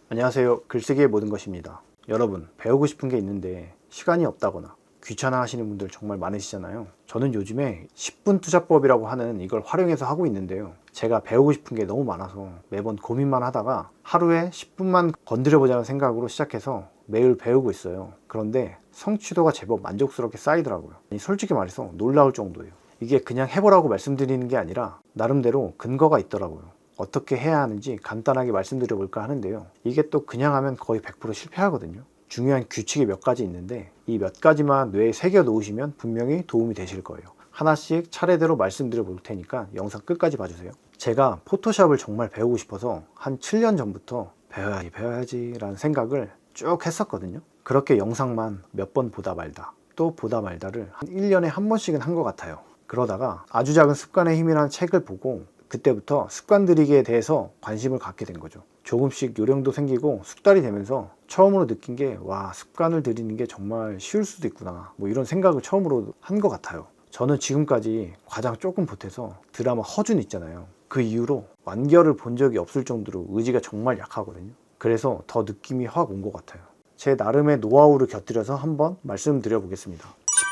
안녕하세요. 글쓰기의 모든 것입니다. 여러분, 배우고 싶은 게 있는데 시간이 없다거나 귀찮아 하시는 분들 정말 많으시잖아요. 저는 요즘에 10분 투자법이라고 하는 이걸 활용해서 하고 있는데요. 제가 배우고 싶은 게 너무 많아서 매번 고민만 하다가 하루에 10분만 건드려 보자는 생각으로 시작해서 매일 배우고 있어요. 그런데 성취도가 제법 만족스럽게 쌓이더라고요. 솔직히 말해서 놀라울 정도예요. 이게 그냥 해보라고 말씀드리는 게 아니라 나름대로 근거가 있더라고요. 어떻게 해야 하는지 간단하게 말씀드려 볼까 하는데요. 이게 또 그냥 하면 거의 100% 실패하거든요. 중요한 규칙이 몇 가지 있는데 이 몇 가지만 뇌에 새겨 놓으시면 분명히 도움이 되실 거예요. 하나씩 차례대로 말씀드려 볼 테니까 영상 끝까지 봐주세요. 제가 포토샵을 정말 배우고 싶어서 한 7년 전부터 배워야지 라는 생각을 쭉 했었거든요. 그렇게 영상만 몇 번 보다 말다 또 보다 말다를 한 1년에 한 번씩은 한 것 같아요. 그러다가 아주 작은 습관의 힘이라는 책을 보고 그때부터 습관 들이기에 대해서 관심을 갖게 된 거죠. 조금씩 요령도 생기고 숙달이 되면서 처음으로 느낀 게 와, 습관을 들이는 게 정말 쉬울 수도 있구나, 뭐 이런 생각을 처음으로 한 것 같아요. 저는 지금까지 과장 조금 보태서 드라마 허준 있잖아요. 그 이후로 완결을 본 적이 없을 정도로 의지가 정말 약하거든요. 그래서 더 느낌이 확 온 것 같아요. 제 나름의 노하우를 곁들여서 한번 말씀드려 보겠습니다.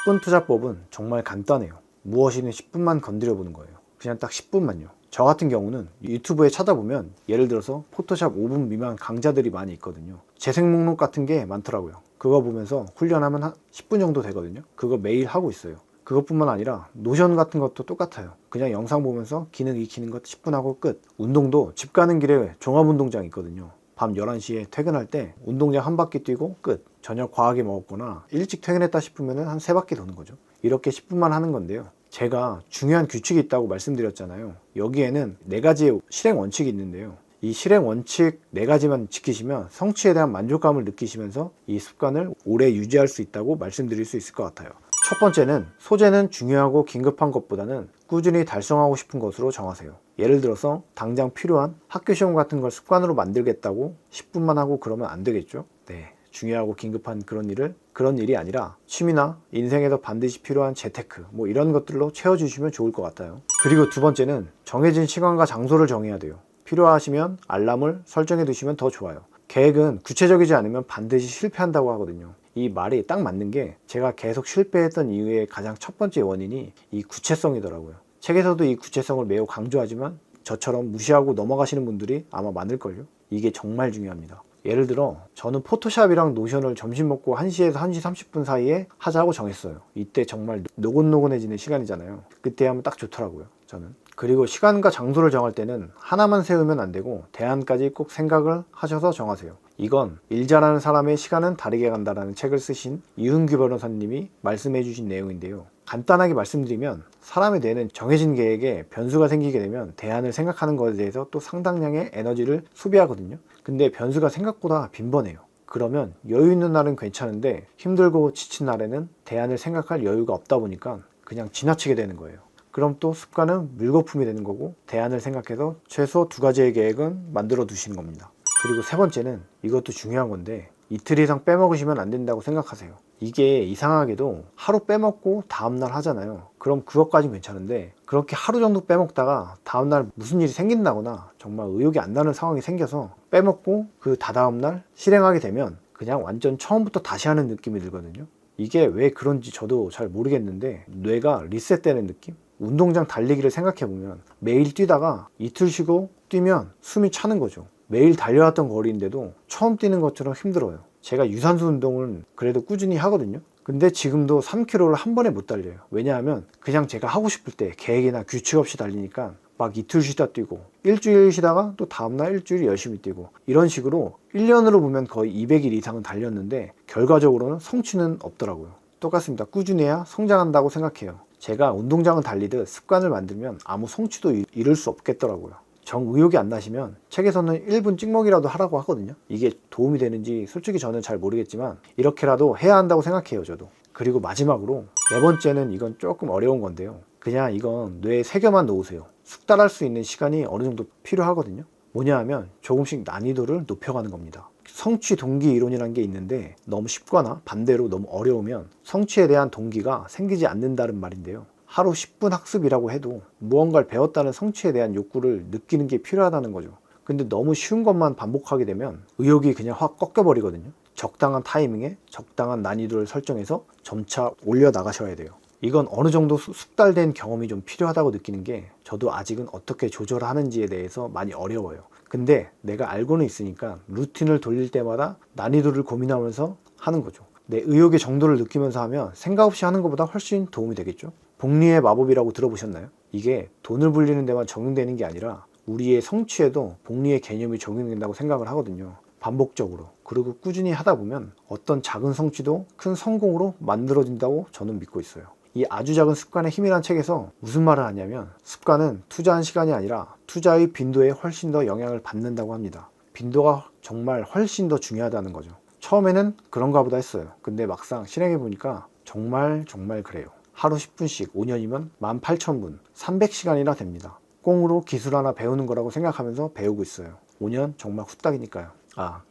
10분 투자법은 정말 간단해요. 무엇이든 10분만 건드려 보는 거예요. 그냥 딱 10분만요. 저 같은 경우는 유튜브에 찾아보면 예를 들어서 포토샵 5분 미만 강좌들이 많이 있거든요. 재생 목록 같은 게 많더라고요. 그거 보면서 훈련하면 한 10분 정도 되거든요. 그거 매일 하고 있어요. 그것뿐만 아니라 노션 같은 것도 똑같아요. 그냥 영상 보면서 기능 익히는 것 10분 하고 끝. 운동도 집 가는 길에 종합운동장 있거든요. 밤 11시에 퇴근할 때 운동장 한 바퀴 뛰고 끝. 저녁 과하게 먹었거나 일찍 퇴근했다 싶으면 한 3바퀴 도는 거죠. 이렇게 10분만 하는 건데요. 제가 중요한 규칙이 있다고 말씀드렸잖아요. 여기에는 4가지의 실행 원칙이 있는데요. 이 실행 원칙 4가지만 지키시면 성취에 대한 만족감을 느끼시면서 이 습관을 오래 유지할 수 있다고 말씀드릴 수 있을 것 같아요. 첫 번째는 소재는 중요하고 긴급한 것보다는 꾸준히 달성하고 싶은 것으로 정하세요. 예를 들어서 당장 필요한 학교 시험 같은 걸 습관으로 만들겠다고 10분만 하고 그러면 안 되겠죠? 네. 중요하고 긴급한 그런 일이 아니라 취미나 인생에서 반드시 필요한 재테크 뭐 이런 것들로 채워주시면 좋을 것 같아요. 그리고 두 번째는 정해진 시간과 장소를 정해야 돼요. 필요하시면 알람을 설정해 두시면 더 좋아요. 계획은 구체적이지 않으면 반드시 실패한다고 하거든요. 이 말이 딱 맞는 게 제가 계속 실패했던 이유의 가장 첫 번째 원인이 이 구체성이더라고요. 책에서도 이 구체성을 매우 강조하지만 저처럼 무시하고 넘어가시는 분들이 아마 많을걸요. 이게 정말 중요합니다. 예를 들어 저는 포토샵이랑 노션을 점심 먹고 1시에서 1시 30분 사이에 하자고 정했어요. 이때 정말 노곤노곤해지는 시간이잖아요. 그때 하면 딱 좋더라고요, 저는. 그리고 시간과 장소를 정할 때는 하나만 세우면 안 되고 대안까지 꼭 생각을 하셔서 정하세요. 이건 일 잘하는 사람의 시간은 다르게 간다라는 책을 쓰신 이훈규 변호사님이 말씀해 주신 내용인데요. 간단하게 말씀드리면 사람의 뇌는 정해진 계획에 변수가 생기게 되면 대안을 생각하는 것에 대해서 또 상당량의 에너지를 소비하거든요. 근데 변수가 생각보다 빈번해요. 그러면 여유 있는 날은 괜찮은데 힘들고 지친 날에는 대안을 생각할 여유가 없다 보니까 그냥 지나치게 되는 거예요. 그럼 또 습관은 물거품이 되는 거고 대안을 생각해서 최소 2가지의 계획은 만들어 두시는 겁니다. 그리고 세 번째는 이것도 중요한 건데 이틀 이상 빼먹으시면 안 된다고 생각하세요. 이게 이상하게도 하루 빼먹고 다음날 하잖아요. 그럼 그것까진 괜찮은데 그렇게 하루 정도 빼먹다가 다음날 무슨 일이 생긴다거나 정말 의욕이 안 나는 상황이 생겨서 빼먹고 그 다다음날 실행하게 되면 그냥 완전 처음부터 다시 하는 느낌이 들거든요. 이게 왜 그런지 저도 잘 모르겠는데 뇌가 리셋되는 느낌? 운동장 달리기를 생각해보면 매일 뛰다가 이틀 쉬고 뛰면 숨이 차는 거죠. 매일 달려왔던 거리인데도 처음 뛰는 것처럼 힘들어요. 제가 유산소 운동을 그래도 꾸준히 하거든요. 근데 지금도 3km를 한 번에 못 달려요. 왜냐하면 그냥 제가 하고 싶을 때 계획이나 규칙 없이 달리니까 막 이틀 쉬다 뛰고 일주일 쉬다가 또 다음날 일주일 열심히 뛰고 이런 식으로 1년으로 보면 거의 200일 이상은 달렸는데 결과적으로는 성취는 없더라고요. 똑같습니다. 꾸준해야 성장한다고 생각해요. 제가 운동장을 달리듯 습관을 만들면 아무 성취도 이룰 수 없겠더라고요. 정 의욕이 안 나시면 책에서는 1분 찍먹이라도 하라고 하거든요. 이게 도움이 되는지 솔직히 저는 잘 모르겠지만 이렇게라도 해야 한다고 생각해요, 저도. 그리고 마지막으로 4번째는 이건 조금 어려운 건데요. 그냥 이건 뇌에 새겨만 놓으세요. 숙달할 수 있는 시간이 어느 정도 필요하거든요. 뭐냐 하면 조금씩 난이도를 높여가는 겁니다. 성취 동기 이론이라는 게 있는데 너무 쉽거나 반대로 너무 어려우면 성취에 대한 동기가 생기지 않는다는 말인데요. 하루 10분 학습이라고 해도 무언가를 배웠다는 성취에 대한 욕구를 느끼는 게 필요하다는 거죠. 근데 너무 쉬운 것만 반복하게 되면 의욕이 그냥 확 꺾여버리거든요. 적당한 타이밍에 적당한 난이도를 설정해서 점차 올려 나가셔야 돼요. 이건 어느 정도 숙달된 경험이 좀 필요하다고 느끼는 게, 저도 아직은 어떻게 조절하는지에 대해서 많이 어려워요. 근데 내가 알고는 있으니까 루틴을 돌릴 때마다 난이도를 고민하면서 하는 거죠. 내 의욕의 정도를 느끼면서 하면 생각 없이 하는 것보다 훨씬 도움이 되겠죠. 복리의 마법이라고 들어보셨나요? 이게 돈을 불리는 데만 적용되는 게 아니라 우리의 성취에도 복리의 개념이 적용된다고 생각을 하거든요. 반복적으로, 그리고 꾸준히 하다 보면 어떤 작은 성취도 큰 성공으로 만들어진다고 저는 믿고 있어요. 이 아주 작은 습관의 힘이란 책에서 무슨 말을 하냐면, 습관은 투자한 시간이 아니라 투자의 빈도에 훨씬 더 영향을 받는다고 합니다. 빈도가 정말 훨씬 더 중요하다는 거죠. 처음에는 그런가 보다 했어요. 근데 막상 실행해 보니까 정말 그래요. 하루 10분씩 5년이면 18,000분, 300시간이나 됩니다. 꽁으로 기술 하나 배우는 거라고 생각하면서 배우고 있어요. 5년 정말 후딱이니까요.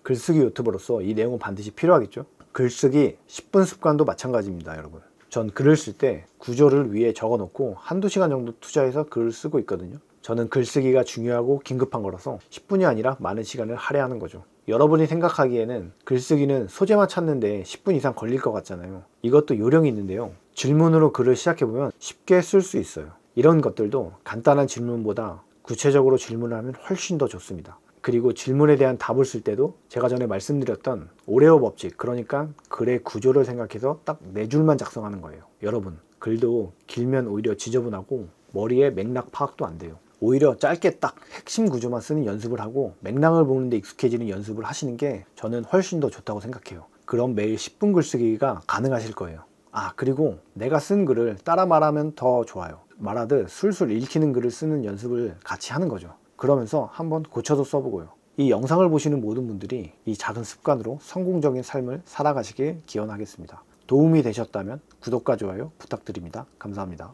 글쓰기 유튜버로서 이 내용은 반드시 필요하겠죠. 글쓰기 10분 습관도 마찬가지입니다, 여러분. 전 글을 쓸 때 구조를 위에 적어 놓고 한두 시간 정도 투자해서 글을 쓰고 있거든요. 저는 글쓰기가 중요하고 긴급한 거라서 10분이 아니라 많은 시간을 할애하는 거죠. 여러분이 생각하기에는 글쓰기는 소재만 찾는데 10분 이상 걸릴 것 같잖아요. 이것도 요령이 있는데요. 질문으로 글을 시작해보면 쉽게 쓸 수 있어요. 이런 것들도 간단한 질문보다 구체적으로 질문을 하면 훨씬 더 좋습니다. 그리고 질문에 대한 답을 쓸 때도 제가 전에 말씀드렸던 오레오 법칙, 그러니까 글의 구조를 생각해서 딱 4줄만 작성하는 거예요. 여러분, 글도 길면 오히려 지저분하고 머리에 맥락 파악도 안 돼요. 오히려 짧게 딱 핵심 구조만 쓰는 연습을 하고 맥락을 보는데 익숙해지는 연습을 하시는 게 저는 훨씬 더 좋다고 생각해요. 그럼 매일 10분 글쓰기가 가능하실 거예요. 그리고 내가 쓴 글을 따라 말하면 더 좋아요. 말하듯 술술 읽히는 글을 쓰는 연습을 같이 하는 거죠. 그러면서 한번 고쳐서 써보고요. 이 영상을 보시는 모든 분들이 이 작은 습관으로 성공적인 삶을 살아가시길 기원하겠습니다. 도움이 되셨다면 구독과 좋아요 부탁드립니다. 감사합니다.